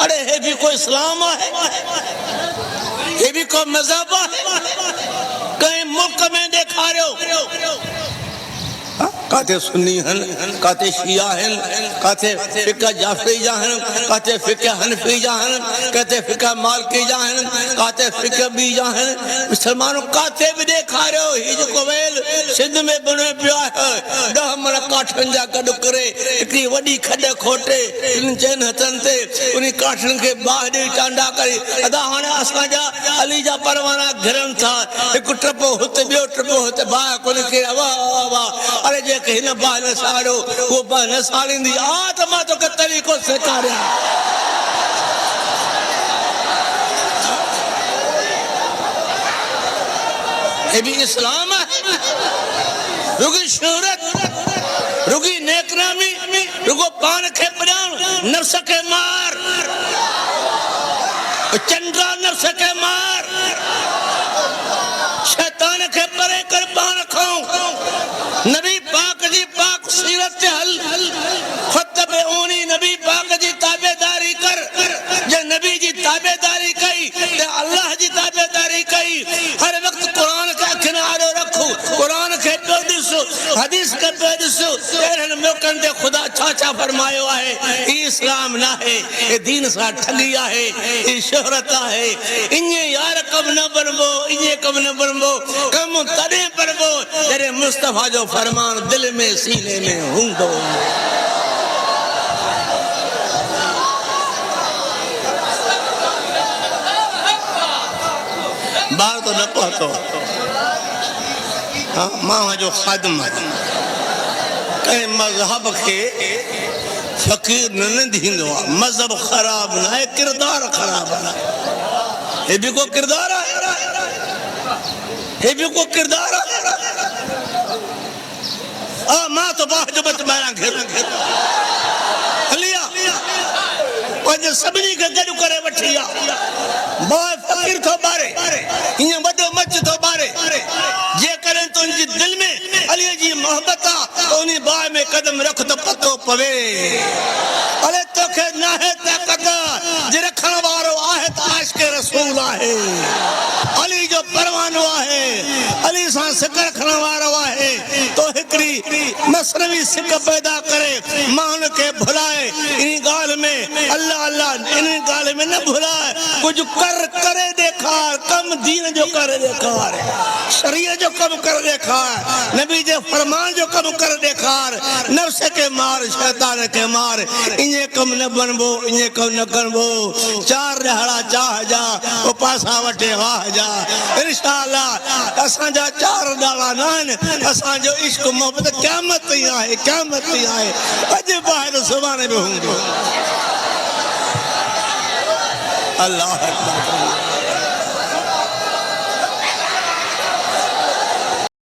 अरे हे भी कोई इस्लाम है, ये भी कोई मजहब है? कहीं मुल्क में देखा रहे हो काते सुन्नी हन, काते शिया हन, काते फिका जाफरी जा हन, काते फिका हनफी जा हन, काते फिका मालकी जा हन, काते फिका बी जा हन। मुसलमानों काते भी देखा रहे हो ही जो कोवेल सिंध में बने पिया है 10 मन काठन जा गड करे इतनी वडी खड खोटे इन चैन हथन ते उनी काठन के बाहर चांडा करे अदा हाने असा जा अली जा परवाना घरन था एक ट्रपो होते बियो ट्रपो होते बा कोन के वाह वाह अरे जे कहीं न बाहर साड़ो वो बाहर साड़ींदी आत्मा तो के तरीको से कार्य ये भी इस्लाम है। रुगी शोहरत रुगी नेकनामी रुगो पान के बयान नफ्स के मार चंद्रा नफ्स के मार शैतान के परे कर पान खाओ नबी पाक जी पाक सीरत हल फतबे ओनी नबी पाक जी ताबेदारी कर जे नबी जी ताबेदारी कई ते अल्लाह जी ताबेदारी कई हर वक्त कुरान का किनारे रखो कुरान के पेदिसो हदीस के पेदिसो तेरन मौकन दे खुदा चाचा फरमायो है ये इस्लाम ना है ये दीन सा ठगिया है ये शोहरत है इन्हे यार कब न बनबो इन्हे कब न बनबो कम तने बनबो तेरे मुस्तफा जो फरमान दिल में सीने में हुंदो बाहर तो न पहुंचो हाँ माँ जो खादम कहीं मजहब के फकीर न दींदो मजहब खराब ना है किरदार खराब ना ये भी को किरदार है ये भी को किरदार है आ माँ तो बाहर जो बच मारा घेर लिया पंज सबनी के गडु करे वठिया बाय फकीर तो बारे इने बड़ो मच तो बारे जे करें तो इनकी दिल में अली जी मोहब्बत तो उन्हीं बाय में कदम रख तो पतो पवे अरे तो के ना है ताकत जे रखण वारो आहे त आशिक रसूल आहे अली जो परवानो आहे अली सा सिक रखण वारो आहे तो एकरी मसनवी सिक पैदा करे मान के भुलाए इन गाल में अल्लाह अल्लाह इन गाल में न भुलाए कुछ कर करे देखार कम दीन जो कर देखार शरीयत जो कम कर देखार नबी जे फरमान जो कम कर देखार नफ्स के मार शैतान के मार इने कम न बनबो इने कम न करबो चार दहाड़ा चाह जा ओ पासा वटे वाह जा इंशाअल्लाह असा जा चार दाड़ा नान असा जो इश्क मोहब्बत क़यामत ही आहे अज बाहर सुभाने में होंगे अल्लाह अकबर।